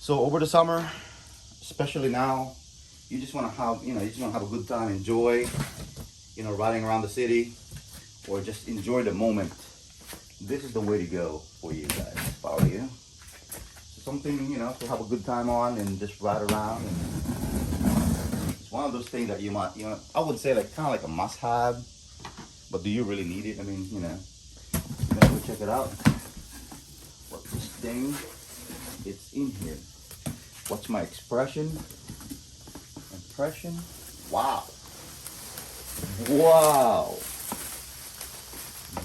So over the summer, especially now, you just want to have, you just want to have a good time, enjoy, riding around the city, or just enjoy the moment. This is the way to go for you guys, if I were you. Something, to have a good time on and just ride around. And it's one of those things that you might, I would say like kind of like a must-have, but do you really need it? I mean, go check it out. What this thing, it's in here. What's my impression? Wow. Wow.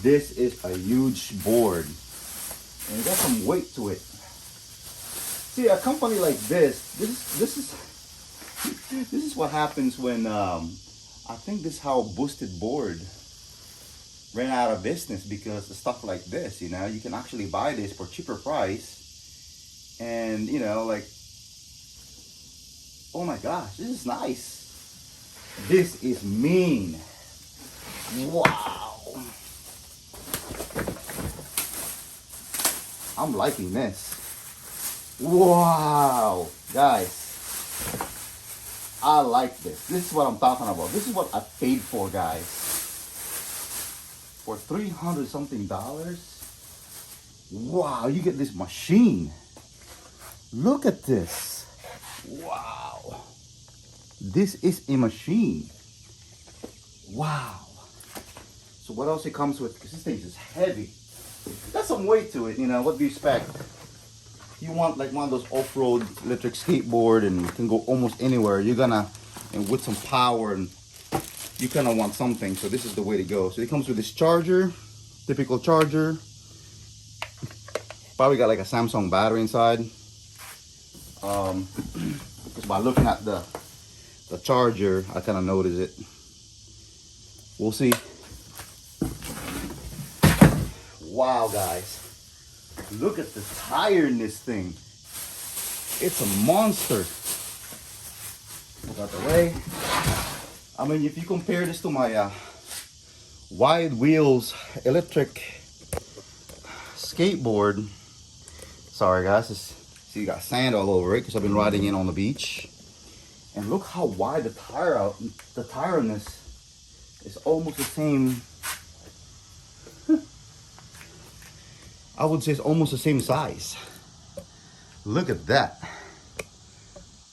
This is a huge board. And it got some weight to it. See, a company like this is what happens when I think this is how Boosted Board ran out of business, because the stuff like this, you can actually buy this for cheaper price, and oh my gosh, this is nice. This is mean. Wow. I'm liking this. Wow, guys, I like this. This is what I'm talking about. This is what I paid for, guys. For $300 something. Wow, you get this machine. Look at this. Wow. This is a machine. Wow. So what else it comes with? Because this thing is heavy. Got some weight to it, what do you expect? You want like one of those off-road electric skateboard and you can go almost anywhere. You're gonna, and with some power, and you kind of want something. So this is the way to go. So it comes with this charger, typical charger. Probably got like a Samsung battery inside. Because by looking at the charger, I kind of notice it. We'll see. Wow, guys. Look at the tire in this thing. It's a monster. Look out the way. I mean, if you compare this to my wide wheels electric skateboard. Sorry guys, see, you got sand all over it because I've been riding in on the beach. And look how wide the tire on this is almost the same. I would say it's almost the same size. Look at that.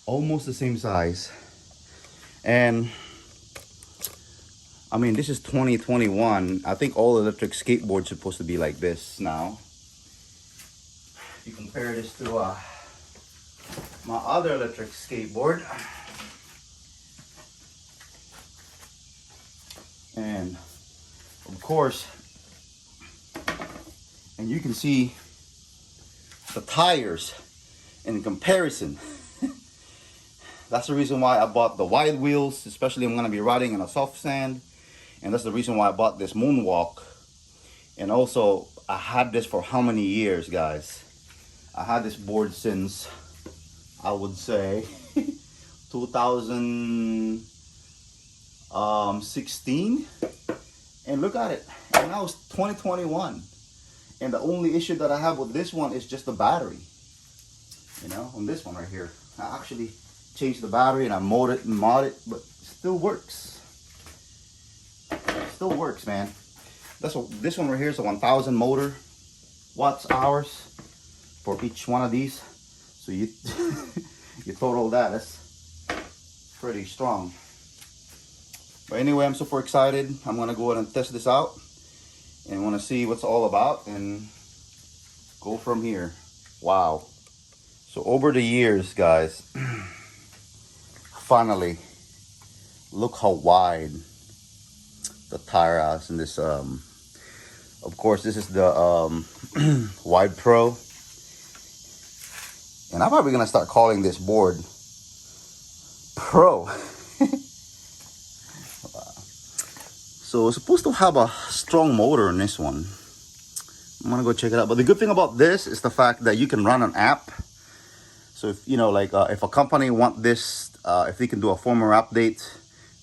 Almost the same size. And I mean, this is 2021. I think all electric skateboards are supposed to be like this now. If you compare this to my other electric skateboard. And of course, and you can see the tires in comparison. That's the reason why I bought the wide wheels, especially I'm going to be riding in a soft sand. And that's the reason why I bought this MoonWalk. And also, I had this for how many years, guys? I had this board since, I would say, 2016. And look at it. And now it's 2021. And the only issue that I have with this one is just the battery. On this one right here. I actually changed the battery and I mod it, but it still works. It still works, man. This one right here is a 1000 motor watts hours for each one of these. So you total that's pretty strong. But anyway, I'm super excited. I'm gonna go ahead and test this out and want to see what's all about and go from here. Wow. So over the years, guys, finally, look how wide the tire is in this. Of course, this is the Wide Pro. And I'm probably gonna start calling this board Pro. So it's supposed to have a strong motor in this one. I'm gonna go check it out. But the good thing about this is the fact that you can run an app. So if if a company want this, if they can do a firmware update,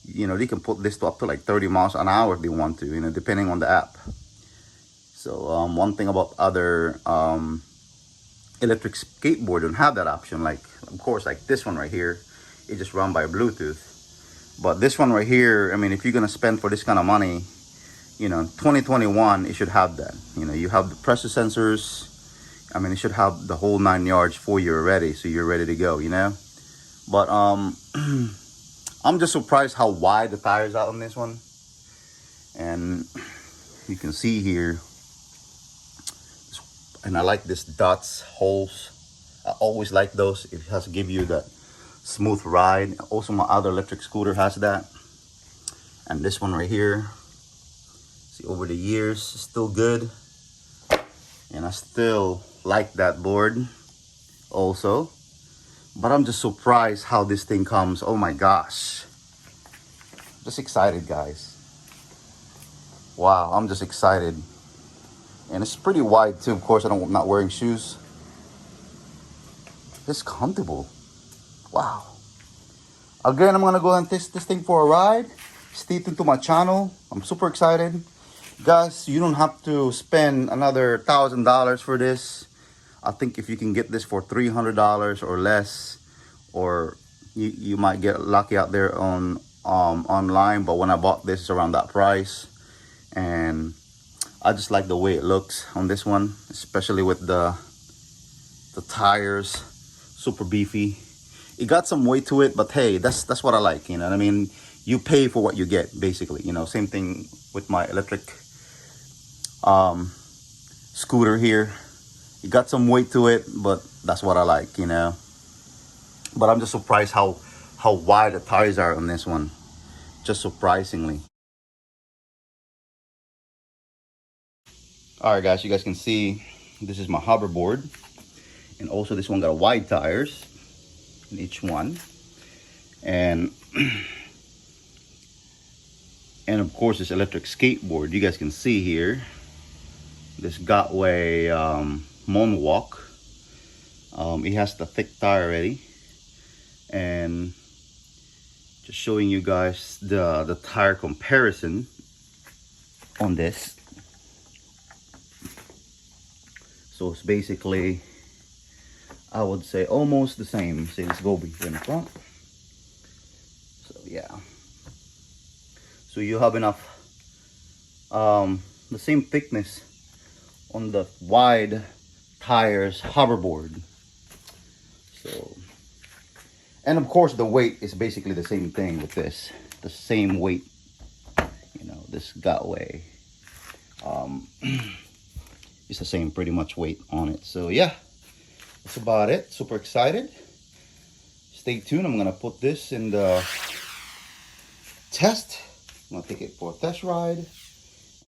they can put this to up to like 30 miles an hour if they want to, depending on the app. So one thing about other electric skateboard don't have that option. Like, of course, like this one right here, it just run by Bluetooth. But this one right here, I mean, if you're gonna spend for this kind of money, you know, 2021, it should have that. You know, you have the pressure sensors. I mean, it should have the whole 9 yards for you already, so you're ready to go, you know. But I'm just surprised how wide the tires are on this one. And you can see here, and I like this dots, holes. I always like those. It has to give you that smooth ride. Also, my other electric scooter has that. And this one right here, see, over the years, it's still good. And I still like that board also. But I'm just surprised how this thing comes. Oh my gosh. Just excited, guys. Wow, I'm just excited. And it's pretty wide too. Of course, I'm not wearing shoes. It's comfortable. Wow. Again, I'm gonna go and test this thing for a ride. Stay tuned to my channel. I'm super excited. Guys, you don't have to spend another $1,000 for this. I think if you can get this for $300 or less, or you might get lucky out there on online. But when I bought this, it's around that price. And I just like the way it looks on this one, especially with the tires, super beefy. It got some weight to it, but hey, that's what I like, you know what I mean? You pay for what you get, basically, you know. Same thing with my electric scooter here. It got some weight to it, but that's what I like, you know. But I'm just surprised how wide the tires are on this one, just surprisingly. All right, guys, you guys can see this is my hoverboard, and also this one got wide tires in each one, and of course this electric skateboard. You guys can see here this Gotway MoonWalk. It has the thick tire already, and just showing you guys the tire comparison on this. So it's basically, I would say, almost the same. See, let's go here in the front. So yeah. So you have enough, the same thickness on the wide tires hoverboard. So, and of course the weight is basically the same thing with this. The same weight, you know, this Gotway. It's the same pretty much weight on it. So yeah, that's about it. Super excited. Stay tuned. I'm gonna put this in the test. I'm gonna take it for a test ride.